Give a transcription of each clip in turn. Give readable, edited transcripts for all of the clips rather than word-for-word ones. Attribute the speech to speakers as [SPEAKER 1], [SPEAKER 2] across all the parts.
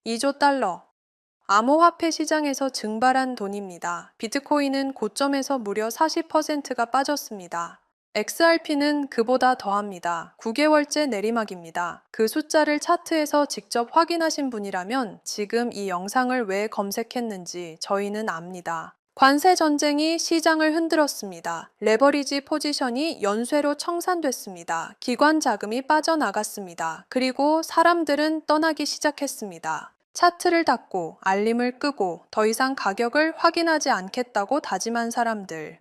[SPEAKER 1] 2조 달러. 암호화폐 시장에서 증발한 돈입니다. 비트코인은 고점에서 무려 40%가 빠졌습니다. XRP는 그보다 더합니다. 9개월째 내리막입니다. 그 숫자를 차트에서 직접 확인하신 분이라면 지금 이 영상을 왜 검색했는지 저희는 압니다. 관세 전쟁이 시장을 흔들었습니다. 레버리지 포지션이 연쇄로 청산됐습니다. 기관 자금이 빠져나갔습니다. 그리고 사람들은 떠나기 시작했습니다. 차트를 닫고 알림을 끄고 더 이상 가격을 확인하지 않겠다고 다짐한 사람들.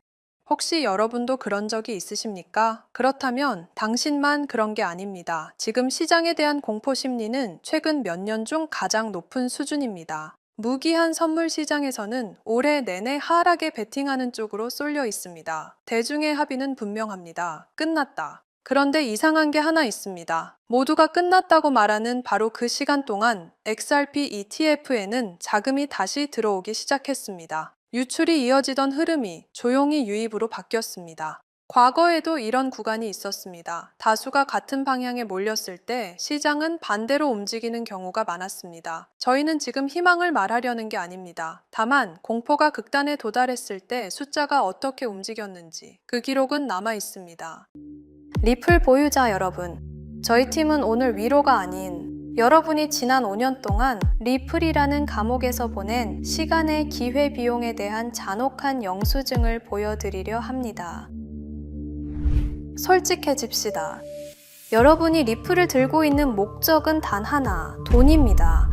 [SPEAKER 1] 혹시 여러분도 그런 적이 있으십니까? 그렇다면 당신만 그런 게 아닙니다. 지금 시장에 대한 공포 심리는 최근 몇 년 중 가장 높은 수준입니다. 무기한 선물 시장에서는 올해 내내 하락에 베팅하는 쪽으로 쏠려 있습니다. 대중의 합의는 분명합니다. 끝났다. 그런데 이상한 게 하나 있습니다. 모두가 끝났다고 말하는 바로 그 시간 동안 XRP ETF에는 자금이 다시 들어오기 시작했습니다. 유출이 이어지던 흐름이 조용히 유입으로 바뀌었습니다. 과거에도 이런 구간이 있었습니다. 다수가 같은 방향에 몰렸을 때 시장은 반대로 움직이는 경우가 많았습니다. 저희는 지금 희망을 말하려는 게 아닙니다. 다만 공포가 극단에 도달했을 때 숫자가 어떻게 움직였는지 그 기록은 남아 있습니다. 리플 보유자 여러분, 저희 팀은 오늘 위로가 아닌 여러분이 지난 5년 동안 리플이라는 감옥에서 보낸 시간의 기회비용에 대한 잔혹한 영수증을 보여드리려 합니다. 솔직해집시다. 여러분이 리플을 들고 있는 목적은 단 하나, 돈입니다.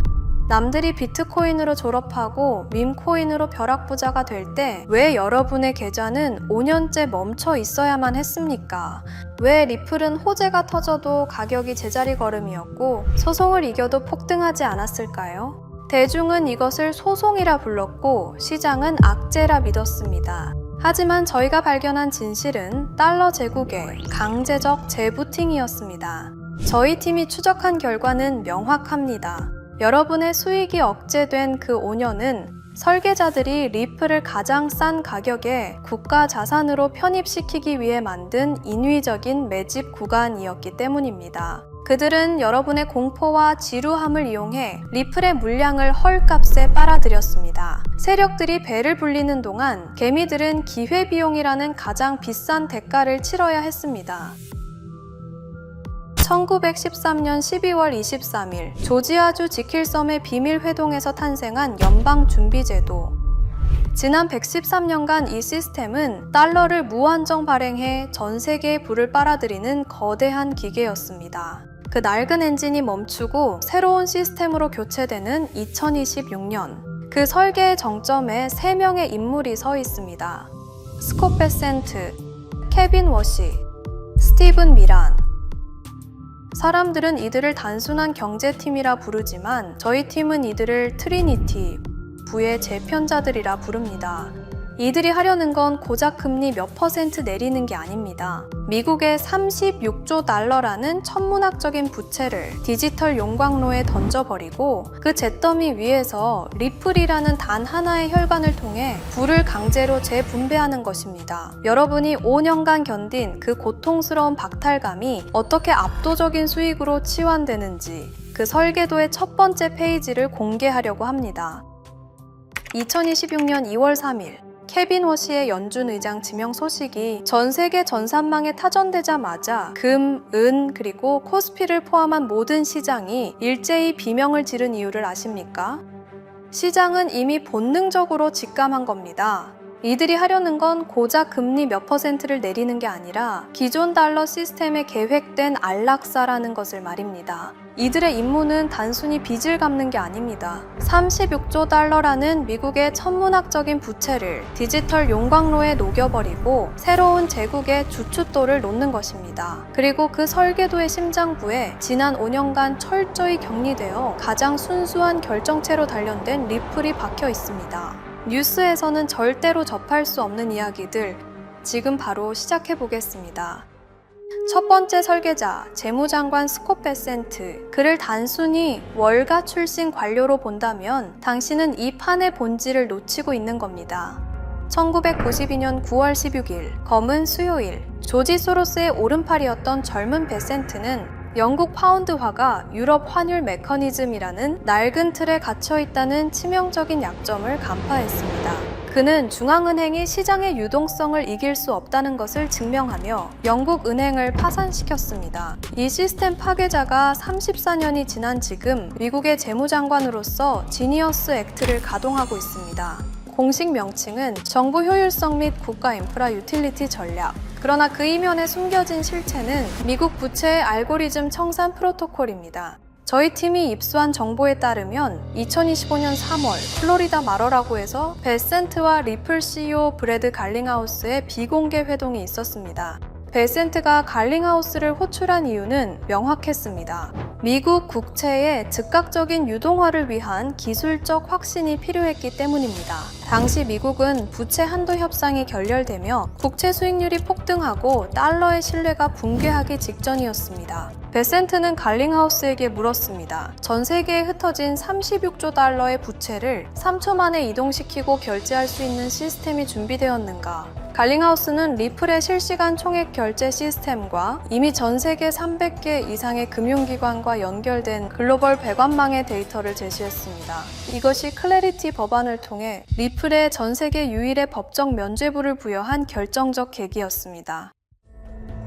[SPEAKER 1] 남들이 비트코인으로 졸업하고 밈코인으로 벼락부자가 될 때 왜 여러분의 계좌는 5년째 멈춰 있어야만 했습니까? 왜 리플은 호재가 터져도 가격이 제자리 걸음이었고 소송을 이겨도 폭등하지 않았을까요? 대중은 이것을 소송이라 불렀고 시장은 악재라 믿었습니다. 하지만 저희가 발견한 진실은 달러 제국의 강제적 재부팅이었습니다. 저희 팀이 추적한 결과는 명확합니다. 여러분의 수익이 억제된 그 5년은 설계자들이 리플을 가장 싼 가격에 국가 자산으로 편입시키기 위해 만든 인위적인 매집 구간이었기 때문입니다. 그들은 여러분의 공포와 지루함을 이용해 리플의 물량을 헐값에 빨아들였습니다. 세력들이 배를 불리는 동안 개미들은 기회비용이라는 가장 비싼 대가를 치러야 했습니다. 1913년 12월 23일 조지아주 지킬섬의 비밀 회동에서 탄생한 연방준비제도. 지난 113년간 이 시스템은 달러를 무한정 발행해 전 세계의 부를 빨아들이는 거대한 기계였습니다. 그 낡은 엔진이 멈추고 새로운 시스템으로 교체되는 2026년, 그 설계의 정점에 3명의 인물이 서 있습니다. 스콧 베센트, 케빈 워시, 스티븐 미란. 사람들은 이들을 단순한 경제팀이라 부르지만 저희 팀은 이들을 트리니티, 부의 재편자들이라 부릅니다. 이들이 하려는 건 고작 금리 몇 % 내리는 게 아닙니다. 미국의 36조 달러라는 천문학적인 부채를 디지털 용광로에 던져버리고 그 잿더미 위에서 리플이라는 단 하나의 혈관을 통해 부를 강제로 재분배하는 것입니다. 여러분이 5년간 견딘 그 고통스러운 박탈감이 어떻게 압도적인 수익으로 치환되는지 그 설계도의 첫 번째 페이지를 공개하려고 합니다. 2026년 2월 3일 케빈 워시의 연준 의장 지명 소식이 전 세계 전산망에 타전되자마자 금, 은, 그리고 코스피를 포함한 모든 시장이 일제히 비명을 지른 이유를 아십니까? 시장은 이미 본능적으로 직감한 겁니다. 이들이 하려는 건 고작 금리 몇 %를 내리는 게 아니라 기존 달러 시스템에 계획된 안락사라는 것을 말입니다. 이들의 임무는 단순히 빚을 갚는 게 아닙니다. 36조 달러라는 미국의 천문학적인 부채를 디지털 용광로에 녹여버리고 새로운 제국의 주춧돌을 놓는 것입니다. 그리고 그 설계도의 심장부에 지난 5년간 철저히 격리되어 가장 순수한 결정체로 단련된 리플이 박혀 있습니다. 뉴스에서는 절대로 접할 수 없는 이야기들, 지금 바로 시작해 보겠습니다. 첫 번째 설계자, 재무장관 스콧 베센트. 그를 단순히 월가 출신 관료로 본다면 당신은 이 판의 본질을 놓치고 있는 겁니다. 1992년 9월 16일, 검은 수요일, 조지 소로스의 오른팔이었던 젊은 베센트는 영국 파운드화가 유럽 환율 메커니즘이라는 낡은 틀에 갇혀 있다는 치명적인 약점을 간파했습니다. 그는 중앙은행이 시장의 유동성을 이길 수 없다는 것을 증명하며 영국 은행을 파산시켰습니다. 이 시스템 파괴자가 34년이 지난 지금 미국의 재무장관으로서 지니어스 액트를 가동하고 있습니다. 공식 명칭은 정부 효율성 및 국가 인프라 유틸리티 전략. 그러나 그 이면에 숨겨진 실체는 미국 부채의 알고리즘 청산 프로토콜입니다. 저희 팀이 입수한 정보에 따르면 2025년 3월 플로리다 마러라고에서 베센트와 리플 CEO 브래드 갈링하우스의 비공개 회동이 있었습니다. 베센트가 갈링하우스를 호출한 이유는 명확했습니다. 미국 국채의 즉각적인 유동화를 위한 기술적 확신이 필요했기 때문입니다. 당시 미국은 부채 한도 협상이 결렬되며 국채 수익률이 폭등하고 달러의 신뢰가 붕괴하기 직전이었습니다. 베센트는 갈링하우스에게 물었습니다. 전 세계에 흩어진 36조 달러의 부채를 3초 만에 이동시키고 결제할 수 있는 시스템이 준비되었는가? 갈링하우스는 리플의 실시간 총액 결제 시스템과 이미 전 세계 300개 이상의 금융기관과 연결된 글로벌 배관망의 데이터를 제시했습니다. 이것이 클래리티 법안을 통해 리플에 전 세계 유일의 법적 면죄부를 부여한 결정적 계기였습니다.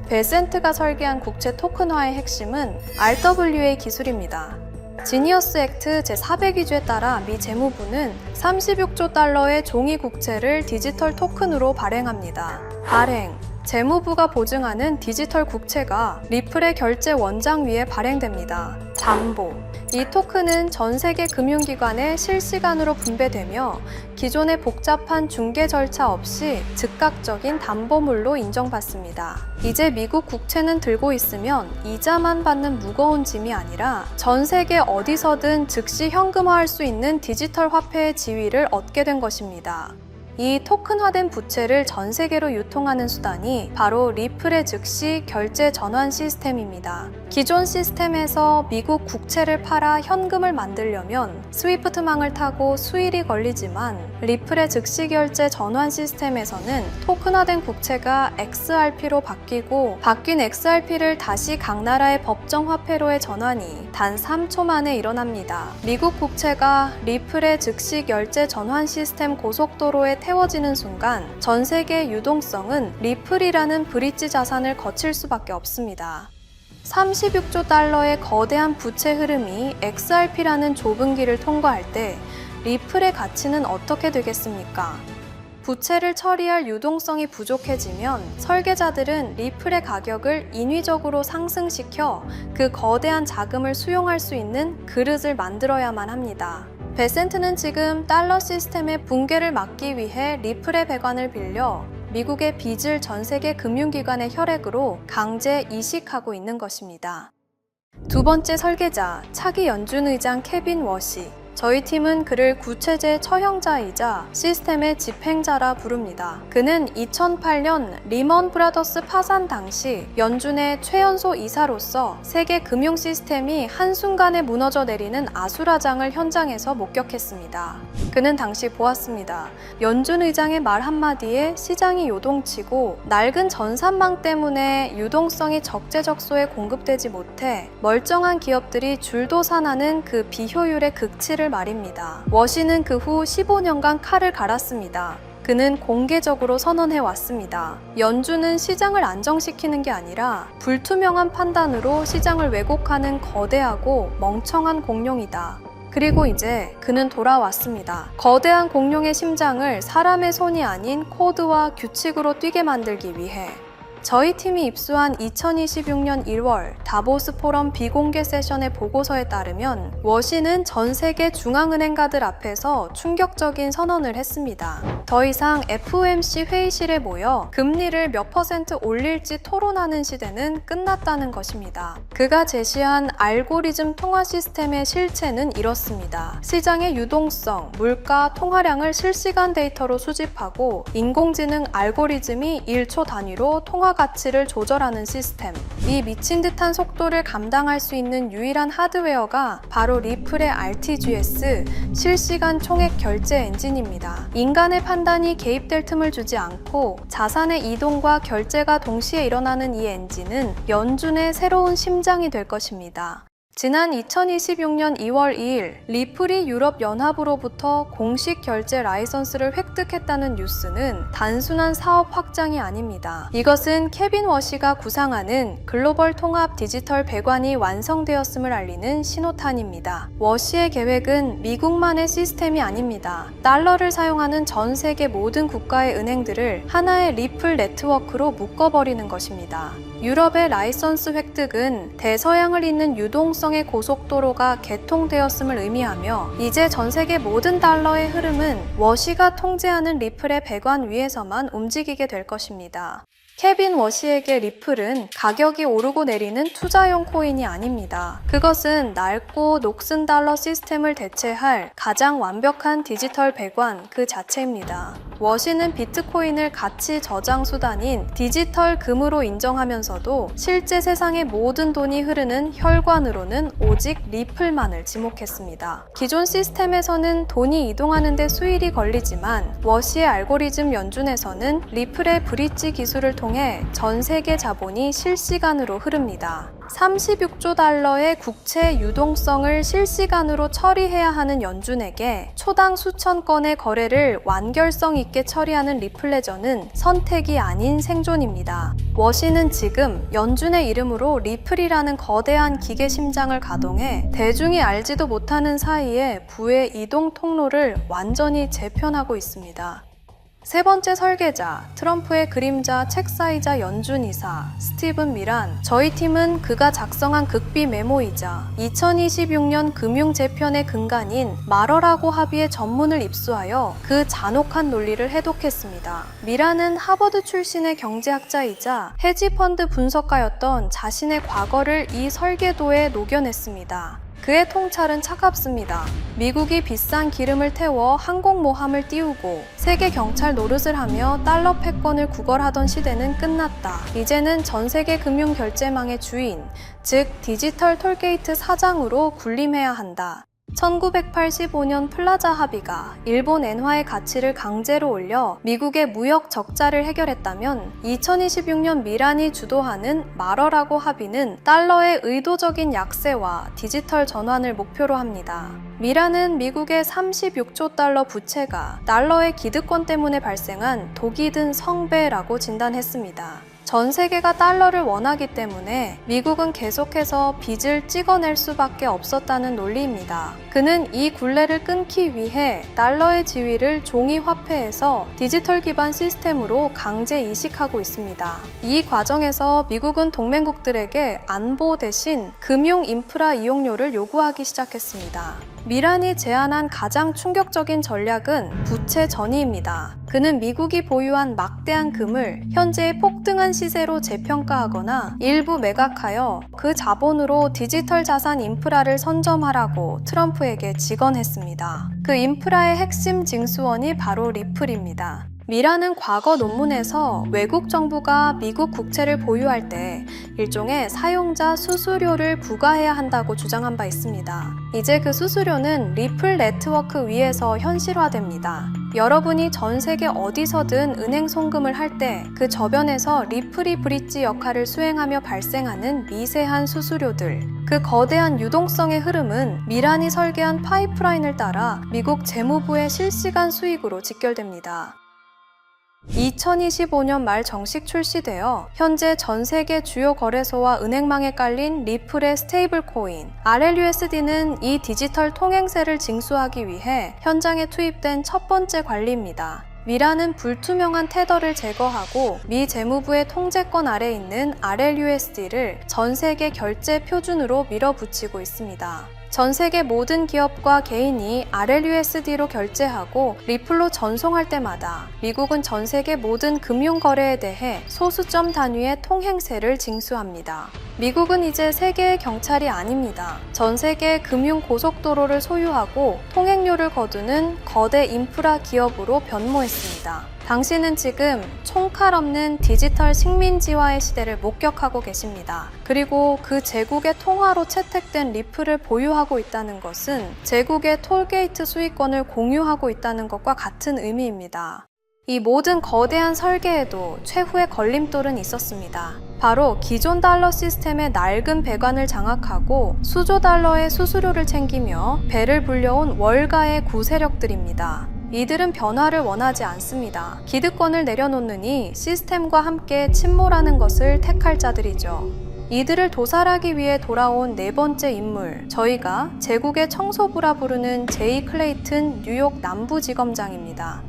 [SPEAKER 1] 베센트가 설계한 국채 토큰화의 핵심은 RWA 기술입니다. 지니어스 액트 제402조에 따라 미 재무부는 36조 달러의 종이 국채를 디지털 토큰으로 발행합니다. 발행, 재무부가 보증하는 디지털 국채가 리플의 결제 원장 위에 발행됩니다. 담보, 이 토큰은 전 세계 금융기관에 실시간으로 분배되며 기존의 복잡한 중개 절차 없이 즉각적인 담보물로 인정받습니다. 이제 미국 국채는 들고 있으면 이자만 받는 무거운 짐이 아니라 전 세계 어디서든 즉시 현금화할 수 있는 디지털 화폐의 지위를 얻게 된 것입니다. 이 토큰화된 부채를 전 세계로 유통하는 수단이 바로 리플의 즉시 결제 전환 시스템입니다. 기존 시스템에서 미국 국채를 팔아 현금을 만들려면 스위프트망을 타고 수일이 걸리지만 리플의 즉시 결제 전환 시스템에서는 토큰화된 국채가 XRP로 바뀌고 바뀐 XRP를 다시 각 나라의 법정 화폐로의 전환이 단 3초 만에 일어납니다. 미국 국채가 리플의 즉시 결제 전환 시스템 고속도로에 태워지는 순간 전 세계의 유동성은 리플이라는 브릿지 자산을 거칠 수밖에 없습니다. 36조 달러의 거대한 부채 흐름이 XRP라는 좁은 길을 통과할 때 리플의 가치는 어떻게 되겠습니까? 부채를 처리할 유동성이 부족해지면 설계자들은 리플의 가격을 인위적으로 상승시켜 그 거대한 자금을 수용할 수 있는 그릇을 만들어야만 합니다. 베센트는 지금 달러 시스템의 붕괴를 막기 위해 리플의 배관을 빌려 미국의 빚을 전 세계 금융기관의 혈액으로 강제 이식하고 있는 것입니다. 두 번째 설계자, 차기 연준 의장 케빈 워시. 저희 팀은 그를 구체제 처형자이자 시스템의 집행자라 부릅니다. 그는 2008년 리먼 브라더스 파산 당시 연준의 최연소 이사로서 세계 금융 시스템이 한순간에 무너져 내리는 아수라장을 현장에서 목격했습니다. 그는 당시 보았습니다. 연준 의장의 말 한마디에 시장이 요동치고 낡은 전산망 때문에 유동성이 적재적소에 공급되지 못해 멀쩡한 기업들이 줄도산하는 그 비효율의 극치를 말입니다. 워시는 그 후 15년간 칼을 갈았습니다. 그는 공개적으로 선언해 왔습니다. 연준은 시장을 안정시키는 게 아니라 불투명한 판단으로 시장을 왜곡하는 거대하고 멍청한 공룡이다. 그리고 이제 그는 돌아왔습니다. 거대한 공룡의 심장을 사람의 손이 아닌 코드와 규칙으로 뛰게 만들기 위해 저희 팀이 입수한 2026년 1월 다보스 포럼 비공개 세션의 보고서에 따르면 워시는 전 세계 중앙은행가들 앞에서 충격적인 선언을 했습니다. 더 이상 FOMC 회의실에 모여 금리를 몇 % 올릴지 토론하는 시대는 끝났다는 것입니다. 그가 제시한 알고리즘 통화 시스템의 실체는 이렇습니다. 시장의 유동성, 물가, 통화량을 실시간 데이터로 수집하고 인공지능 알고리즘이 1초 단위로 통화 통화 가치를 조절하는 시스템. 이 미친 듯한 속도를 감당할 수 있는 유일한 하드웨어가 바로 리플의 RTGS, 실시간 총액 결제 엔진입니다. 인간의 판단이 개입될 틈을 주지 않고 자산의 이동과 결제가 동시에 일어나는 이 엔진은 연준의 새로운 심장이 될 것입니다. 지난 2026년 2월 2일 리플이 유럽연합으로부터 공식 결제 라이선스를 획득했다는 뉴스는 단순한 사업 확장이 아닙니다. 이것은 케빈 워시가 구상하는 글로벌 통합 디지털 배관이 완성되었음을 알리는 신호탄입니다. 워시의 계획은 미국만의 시스템이 아닙니다. 달러를 사용하는 전 세계 모든 국가의 은행들을 하나의 리플 네트워크로 묶어버리는 것입니다. 유럽의 라이선스 획득은 대서양을 잇는 유동성의 고속도로가 개통되었음을 의미하며 이제 전 세계 모든 달러의 흐름은 워시가 통제하는 리플의 배관 위에서만 움직이게 될 것입니다. 케빈 워시에게 리플은 가격이 오르고 내리는 투자용 코인이 아닙니다. 그것은 낡고 녹슨 달러 시스템을 대체할 가장 완벽한 디지털 배관 그 자체입니다. 워시는 비트코인을 가치 저장 수단인 디지털 금으로 인정하면서도 실제 세상의 모든 돈이 흐르는 혈관으로는 오직 리플만을 지목했습니다. 기존 시스템에서는 돈이 이동하는 데 수일이 걸리지만 워시의 알고리즘 연준에서는 리플의 브릿지 기술을 통해 전 세계 자본이 실시간으로 흐릅니다. 36조 달러의 국채 유동성을 실시간으로 처리해야 하는 연준에게 초당 수천 건의 거래를 완결성 있게 처리하는 리플레저는 선택이 아닌 생존입니다. 워시는 지금 연준의 이름으로 리플이라는 거대한 기계 심장을 가동해 대중이 알지도 못하는 사이에 부의 이동 통로를 완전히 재편하고 있습니다. 세 번째 설계자, 트럼프의 그림자 책사이자 연준이사 스티븐 미란. 저희 팀은 그가 작성한 극비 메모이자 2026년 금융재편의 근간인 마러라고 합의의 전문을 입수하여 그 잔혹한 논리를 해독했습니다. 미란은 하버드 출신의 경제학자이자 헤지펀드 분석가였던 자신의 과거를 이 설계도에 녹여냈습니다. 그의 통찰은 차갑습니다. 미국이 비싼 기름을 태워 항공모함을 띄우고 세계 경찰 노릇을 하며 달러 패권을 구걸하던 시대는 끝났다. 이제는 전 세계 금융 결제망의 주인, 즉 디지털 톨게이트 사장으로 군림해야 한다. 1985년 플라자 합의가 일본 엔화의 가치를 강제로 올려 미국의 무역 적자를 해결했다면 2026년 미란이 주도하는 마러라고 합의는 달러의 의도적인 약세와 디지털 전환을 목표로 합니다. 미란은 미국의 36조 달러 부채가 달러의 기득권 때문에 발생한 독이 든 성배라고 진단했습니다. 전 세계가 달러를 원하기 때문에 미국은 계속해서 빚을 찍어낼 수밖에 없었다는 논리입니다. 그는 이 굴레를 끊기 위해 달러의 지위를 종이 화폐에서 디지털 기반 시스템으로 강제 이식하고 있습니다. 이 과정에서 미국은 동맹국들에게 안보 대신 금융 인프라 이용료를 요구하기 시작했습니다. 미란이 제안한 가장 충격적인 전략은 부채 전이입니다. 그는 미국이 보유한 막대한 금을 현재의 폭등한 시세로 재평가하거나 일부 매각하여 그 자본으로 디지털 자산 인프라를 선점하라고 트럼프에게 직언했습니다. 그 인프라의 핵심 징수원이 바로 리플입니다. 미란은 과거 논문에서 외국 정부가 미국 국채를 보유할 때 일종의 사용자 수수료를 부과해야 한다고 주장한 바 있습니다. 이제 그 수수료는 리플 네트워크 위에서 현실화됩니다. 여러분이 전 세계 어디서든 은행 송금을 할 때 그 저변에서 리플이 브릿지 역할을 수행하며 발생하는 미세한 수수료들, 그 거대한 유동성의 흐름은 미란이 설계한 파이프라인을 따라 미국 재무부의 실시간 수익으로 직결됩니다. 2025년 말 정식 출시되어 현재 전 세계 주요 거래소와 은행망에 깔린 리플의 스테이블 코인 RLUSD는 이 디지털 통행세를 징수하기 위해 현장에 투입된 첫 번째 관리입니다. 미란은 불투명한 테더를 제거하고 미 재무부의 통제권 아래 있는 RLUSD를 전 세계 결제 표준으로 밀어붙이고 있습니다. 전 세계 모든 기업과 개인이 RLUSD로 결제하고 리플로 전송할 때마다 미국은 전 세계 모든 금융 거래에 대해 소수점 단위의 통행세를 징수합니다. 미국은 이제 세계의 경찰이 아닙니다. 전 세계 금융 고속도로를 소유하고 통행료를 거두는 거대 인프라 기업으로 변모했습니다. 당신은 지금 총칼 없는 디지털 식민지화의 시대를 목격하고 계십니다. 그리고 그 제국의 통화로 채택된 리플을 보유하고 있다는 것은 제국의 톨게이트 수익권을 공유하고 있다는 것과 같은 의미입니다. 이 모든 거대한 설계에도 최후의 걸림돌은 있었습니다. 바로 기존 달러 시스템의 낡은 배관을 장악하고 수조 달러의 수수료를 챙기며 배를 불려온 월가의 구세력들입니다. 이들은 변화를 원하지 않습니다. 기득권을 내려놓느니 시스템과 함께 침몰하는 것을 택할 자들이죠. 이들을 도살하기 위해 돌아온 네 번째 인물, 저희가 제국의 청소부라 부르는 제이 클레이튼 뉴욕 남부지검장입니다.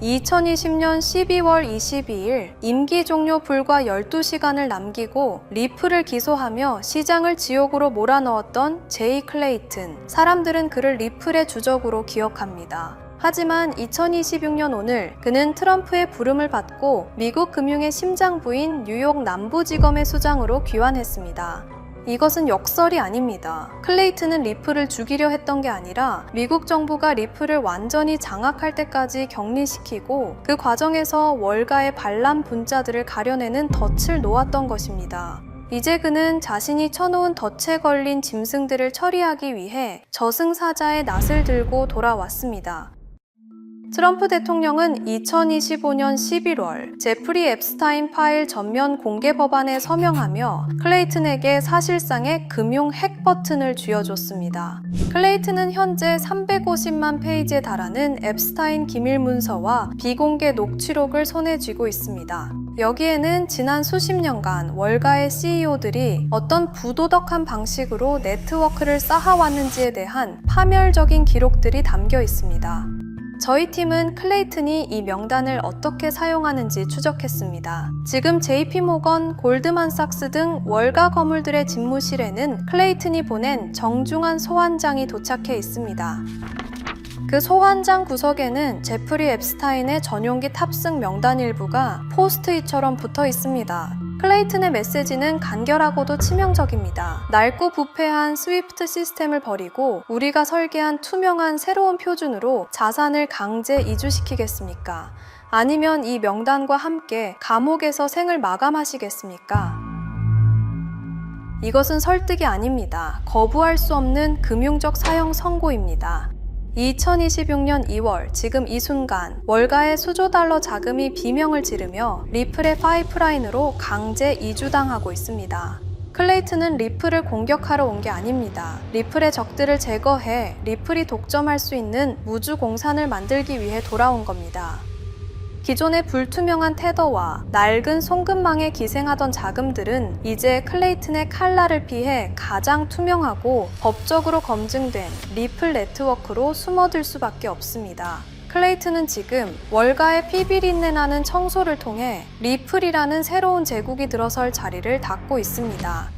[SPEAKER 1] 2020년 12월 22일 임기 종료 불과 12시간을 남기고 리플을 기소하며 시장을 지옥으로 몰아넣었던 제이 클레이튼. 사람들은 그를 리플의 주적으로 기억합니다. 하지만 2026년 오늘 그는 트럼프의 부름을 받고 미국 금융의 심장부인 뉴욕 남부지검의 수장으로 귀환했습니다. 이것은 역설이 아닙니다. 클레이튼은 리플을 죽이려 했던 게 아니라 미국 정부가 리플을 완전히 장악할 때까지 격리시키고 그 과정에서 월가의 반란 분자들을 가려내는 덫을 놓았던 것입니다. 이제 그는 자신이 쳐놓은 덫에 걸린 짐승들을 처리하기 위해 저승사자의 낫을 들고 돌아왔습니다. 트럼프 대통령은 2025년 11월 제프리 앱스타인 파일 전면 공개 법안에 서명하며 클레이튼에게 사실상의 금융 핵 버튼을 쥐어줬습니다. 클레이튼은 현재 350만 페이지에 달하는 앱스타인 기밀 문서와 비공개 녹취록을 손에 쥐고 있습니다. 여기에는 지난 수십 년간 월가의 CEO들이 어떤 부도덕한 방식으로 네트워크를 쌓아왔는지에 대한 파멸적인 기록들이 담겨 있습니다. 저희 팀은 클레이튼이 이 명단을 어떻게 사용하는지 추적했습니다. 지금 JP모건, 골드만삭스 등 월가 거물들의 집무실에는 클레이튼이 보낸 정중한 소환장이 도착해 있습니다. 그 소환장 구석에는 제프리 앱스타인의 전용기 탑승 명단 일부가 포스트잇처럼 붙어 있습니다. 클레이튼의 메시지는 간결하고도 치명적입니다. 낡고 부패한 스위프트 시스템을 버리고 우리가 설계한 투명한 새로운 표준으로 자산을 강제 이주시키겠습니까? 아니면 이 명단과 함께 감옥에서 생을 마감하시겠습니까? 이것은 설득이 아닙니다. 거부할 수 없는 금융적 사형 선고입니다. 2026년 2월 지금 이 순간 월가의 수조 달러 자금이 비명을 지르며 리플의 파이프라인으로 강제 이주당하고 있습니다. 클레이튼은 리플을 공격하러 온 게 아닙니다. 리플의 적들을 제거해 리플이 독점할 수 있는 무주 공산을 만들기 위해 돌아온 겁니다. 기존의 불투명한 테더와 낡은 송금망에 기생하던 자금들은 이제 클레이튼의 칼날을 피해 가장 투명하고 법적으로 검증된 리플 네트워크로 숨어들 수밖에 없습니다. 클레이튼은 지금 월가의 피비린내 나는 청소를 통해 리플이라는 새로운 제국이 들어설 자리를 닦고 있습니다.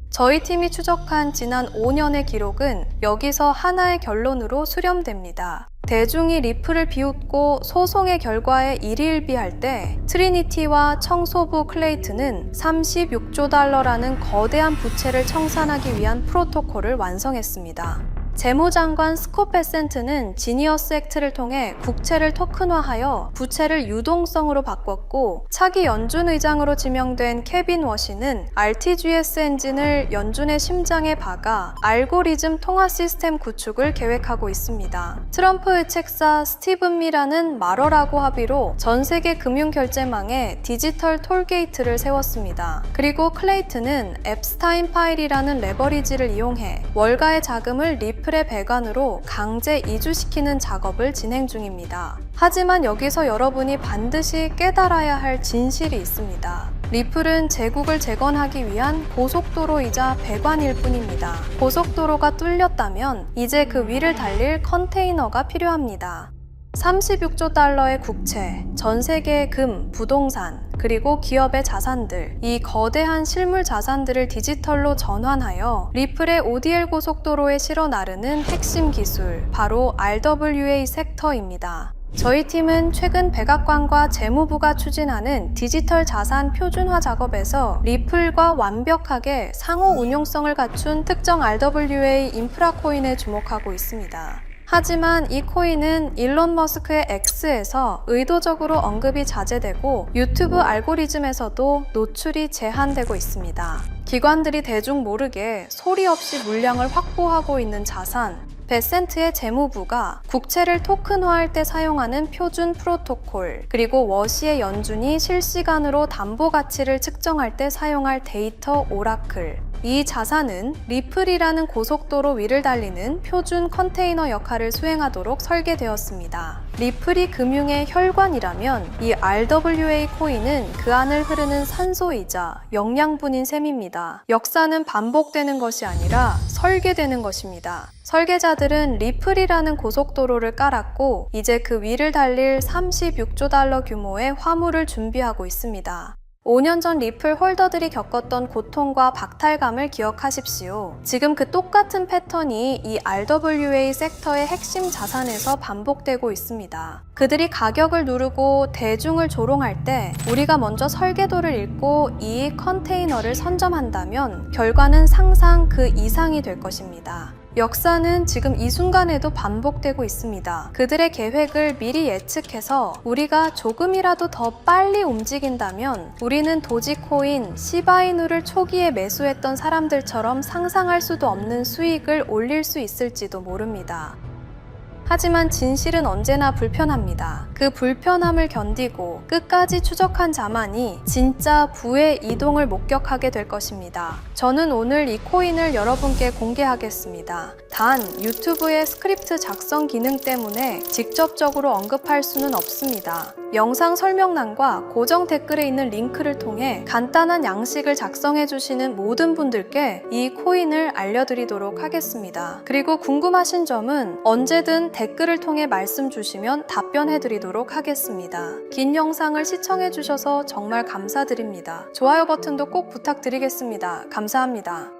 [SPEAKER 1] 저희 팀이 추적한 지난 5년의 기록은 여기서 하나의 결론으로 수렴됩니다. 대중이 리플을 비웃고 소송의 결과에 일희일비할 때 트리니티와 청소부 클레이튼은 36조 달러라는 거대한 부채를 청산하기 위한 프로토콜을 완성했습니다. 재무장관 스콧 베센트는 지니어스 액트를 통해 국채를 토큰화하여 부채를 유동성으로 바꿨고 차기 연준 의장으로 지명된 케빈 워시는 RTGS 엔진을 연준의 심장에 박아 알고리즘 통화 시스템 구축을 계획하고 있습니다. 트럼프 의책사 스티븐 미라는 마러라고 합의로 전 세계 금융결제망에 디지털 톨게이트를 세웠습니다. 그리고 클레이튼은 앱스타인 파일이라는 레버리지를 이용해 월가의 자금을 리플의 배관으로 강제 이주시키는 작업을 진행 중입니다. 하지만 여기서 여러분이 반드시 깨달아야 할 진실이 있습니다. 리플은 제국을 재건하기 위한 고속도로이자 배관일 뿐입니다. 고속도로가 뚫렸다면 이제 그 위를 달릴 컨테이너가 필요합니다. 36조 달러의 국채, 전 세계의 금, 부동산, 그리고 기업의 자산들, 이 거대한 실물 자산들을 디지털로 전환하여 리플의 ODL 고속도로에 실어 나르는 핵심 기술, 바로 RWA 섹터입니다. 저희 팀은 최근 백악관과 재무부가 추진하는 디지털 자산 표준화 작업에서 리플과 완벽하게 상호 운용성을 갖춘 특정 RWA 인프라 코인에 주목하고 있습니다. 하지만 이 코인은 일론 머스크의 X에서 의도적으로 언급이 자제되고 유튜브 알고리즘에서도 노출이 제한되고 있습니다. 기관들이 대중 모르게 소리 없이 물량을 확보하고 있는 자산, 베센트의 재무부가 국채를 토큰화할 때 사용하는 표준 프로토콜, 그리고 워시의 연준이 실시간으로 담보 가치를 측정할 때 사용할 데이터 오라클, 이 자산은 리플이라는 고속도로 위를 달리는 표준 컨테이너 역할을 수행하도록 설계되었습니다. 리플이 금융의 혈관이라면 이 RWA 코인은 그 안을 흐르는 산소이자 영양분인 셈입니다. 역사는 반복되는 것이 아니라 설계되는 것입니다. 설계자들은 리플이라는 고속도로를 깔았고 이제 그 위를 달릴 36조 달러 규모의 화물을 준비하고 있습니다. 5년 전 리플 홀더들이 겪었던 고통과 박탈감을 기억하십시오. 지금 그 똑같은 패턴이 이 RWA 섹터의 핵심 자산에서 반복되고 있습니다. 그들이 가격을 누르고 대중을 조롱할 때 우리가 먼저 설계도를 읽고 이 컨테이너를 선점한다면 결과는 상상 그 이상이 될 것입니다. 역사는 지금 이 순간에도 반복되고 있습니다. 그들의 계획을 미리 예측해서 우리가 조금이라도 더 빨리 움직인다면 우리는 도지코인, 시바이누를 초기에 매수했던 사람들처럼 상상할 수도 없는 수익을 올릴 수 있을지도 모릅니다. 하지만 진실은 언제나 불편합니다. 그 불편함을 견디고 끝까지 추적한 자만이 진짜 부의 이동을 목격하게 될 것입니다. 저는 오늘 이 코인을 여러분께 공개하겠습니다. 단, 유튜브의 스크립트 작성 기능 때문에 직접적으로 언급할 수는 없습니다. 영상 설명란과 고정 댓글에 있는 링크를 통해 간단한 양식을 작성해 주시는 모든 분들께 이 코인을 알려드리도록 하겠습니다. 그리고 궁금하신 점은 언제든 댓글을 통해 말씀 주시면 답변해 드리도록 하겠습니다. 긴 영상을 시청해 주셔서 정말 감사드립니다. 좋아요 버튼도 꼭 부탁드리겠습니다. 감사합니다.